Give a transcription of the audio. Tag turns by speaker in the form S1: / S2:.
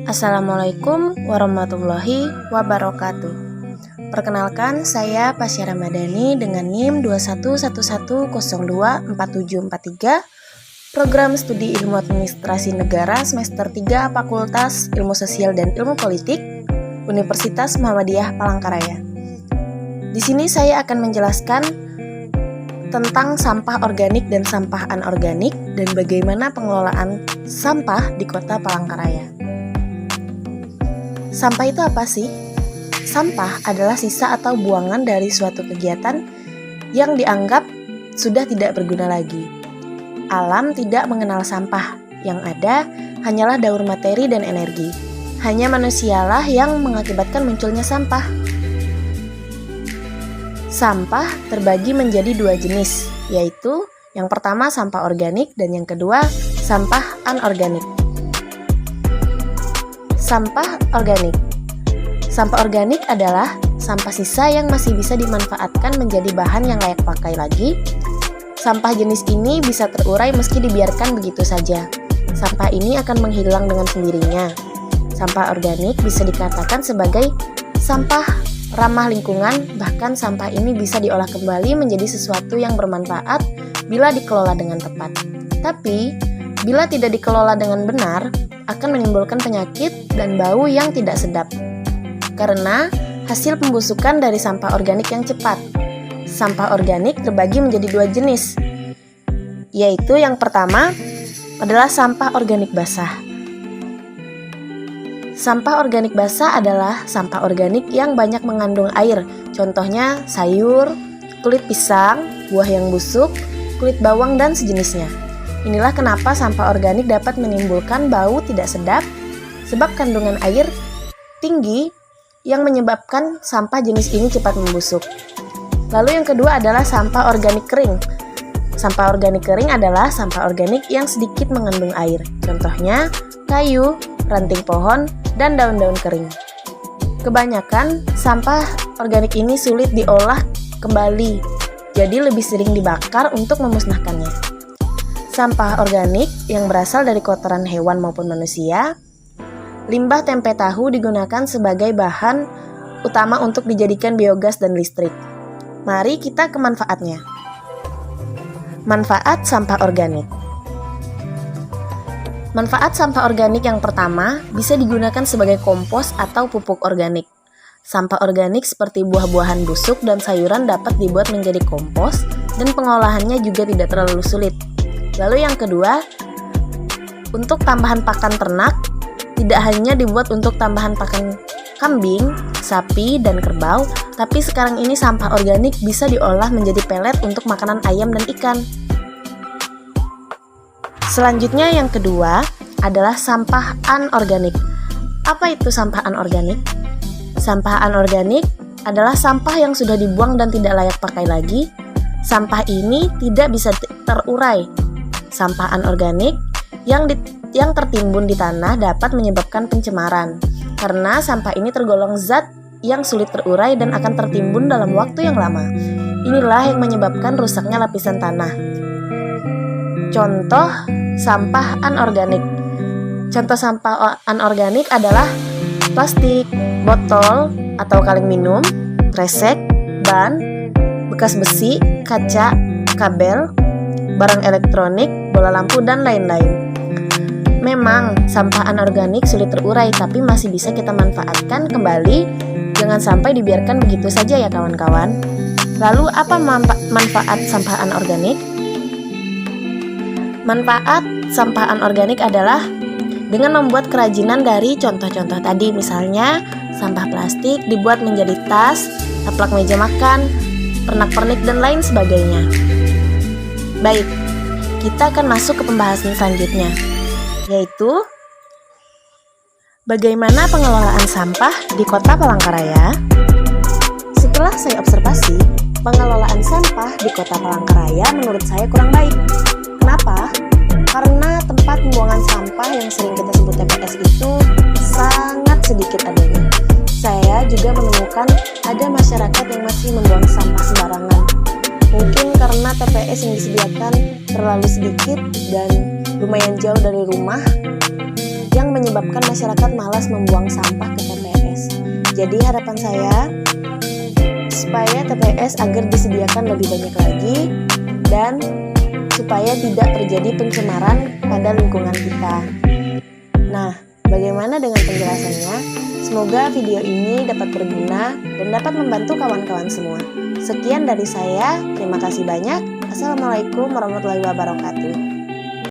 S1: Assalamualaikum warahmatullahi wabarakatuh. Perkenalkan, saya Pasya Ramadhani dengan NIM 2111024743, Program Studi Ilmu Administrasi Negara Semester 3 Fakultas Ilmu Sosial dan Ilmu Politik, Universitas Muhammadiyah Palangkaraya. Di sini saya akan menjelaskan tentang sampah organik dan sampah anorganik dan bagaimana pengelolaan sampah di Kota Palangkaraya. Sampah itu apa sih? Sampah adalah sisa atau buangan dari suatu kegiatan yang dianggap sudah tidak berguna lagi. Alam tidak mengenal sampah, yang ada hanyalah daur materi dan energi. Hanya manusialah yang mengakibatkan munculnya sampah. Sampah terbagi menjadi dua jenis, yaitu yang pertama sampah organik dan yang kedua sampah anorganik. Sampah organik. Sampah organik adalah sampah sisa yang masih bisa dimanfaatkan menjadi bahan yang layak pakai lagi. Sampah jenis ini bisa terurai meski dibiarkan begitu saja. Sampah ini akan menghilang dengan sendirinya. Sampah organik bisa dikatakan sebagai sampah ramah lingkungan, bahkan sampah ini bisa diolah kembali menjadi sesuatu yang bermanfaat bila dikelola dengan tepat. Tapi, bila tidak dikelola dengan benar, akan menimbulkan penyakit dan bau yang tidak sedap. Karena hasil pembusukan dari sampah organik yang cepat. Sampah organik terbagi menjadi dua jenis, yaitu yang pertama adalah sampah organik basah. Sampah organik basah adalah sampah organik yang banyak mengandung air, contohnya sayur, kulit pisang, buah yang busuk, kulit bawang, dan sejenisnya. Inilah kenapa sampah organik dapat menimbulkan bau tidak sedap, sebab kandungan air tinggi yang menyebabkan sampah jenis ini cepat membusuk. Lalu yang kedua adalah sampah organik kering. Sampah organik kering adalah sampah organik yang sedikit mengandung air, contohnya kayu, ranting pohon, dan daun-daun kering. Kebanyakan sampah organik ini sulit diolah kembali, jadi lebih sering dibakar untuk memusnahkannya. Sampah organik yang berasal dari kotoran hewan maupun manusia. Limbah tempe tahu digunakan sebagai bahan utama untuk dijadikan biogas dan listrik. Mari kita ke manfaatnya. Manfaat sampah organik. Manfaat sampah organik yang pertama bisa digunakan sebagai kompos atau pupuk organik. Sampah organik seperti buah-buahan busuk dan sayuran dapat dibuat menjadi kompos dan pengolahannya juga tidak terlalu sulit. Lalu yang kedua, untuk tambahan pakan ternak, tidak hanya dibuat untuk tambahan pakan kambing, sapi, dan kerbau, tapi sekarang ini sampah organik bisa diolah menjadi pelet untuk makanan ayam dan ikan. Selanjutnya yang kedua adalah sampah anorganik. Apa itu sampah anorganik? Sampah anorganik adalah sampah yang sudah dibuang dan tidak layak pakai lagi. Sampah ini tidak bisa terurai. Sampah anorganik yang tertimbun di tanah dapat menyebabkan pencemaran, karena sampah ini tergolong zat yang sulit terurai dan akan tertimbun dalam waktu yang lama. Inilah yang menyebabkan rusaknya lapisan tanah. Contoh sampah anorganik. Contoh sampah anorganik adalah plastik, botol atau kaleng minum, kresek, ban, bekas besi, kaca, kabel, barang elektronik, bola lampu, dan lain-lain. Memang sampah anorganik sulit terurai, tapi masih bisa kita manfaatkan kembali. Jangan sampai dibiarkan begitu saja ya kawan-kawan. Lalu apa manfaat sampah anorganik? Manfaat sampah anorganik adalah dengan membuat kerajinan dari contoh-contoh tadi, misalnya sampah plastik dibuat menjadi tas, taplak meja makan, pernak-pernik, dan lain sebagainya. Baik, kita akan masuk ke pembahasan selanjutnya, yaitu bagaimana pengelolaan sampah di Kota Palangkaraya. Setelah saya observasi, pengelolaan sampah di Kota Palangkaraya menurut saya kurang baik. Kenapa? Karena tempat pembuangan sampah yang sering kita sebut TPS itu sangat sedikit adanya. Saya juga menemukan ada masyarakat yang masih membuang sampah sembarangan. Mungkin karena TPS yang disediakan terlalu sedikit dan lumayan jauh dari rumah, yang menyebabkan masyarakat malas membuang sampah ke TPS. Jadi harapan saya supaya TPS agar disediakan lebih banyak lagi dan supaya tidak terjadi pencemaran pada lingkungan kita. Nah, bagaimana dengan penjelasannya? Semoga video ini dapat berguna dan dapat membantu kawan-kawan semua. Sekian dari saya, terima kasih banyak. Assalamualaikum warahmatullahi wabarakatuh.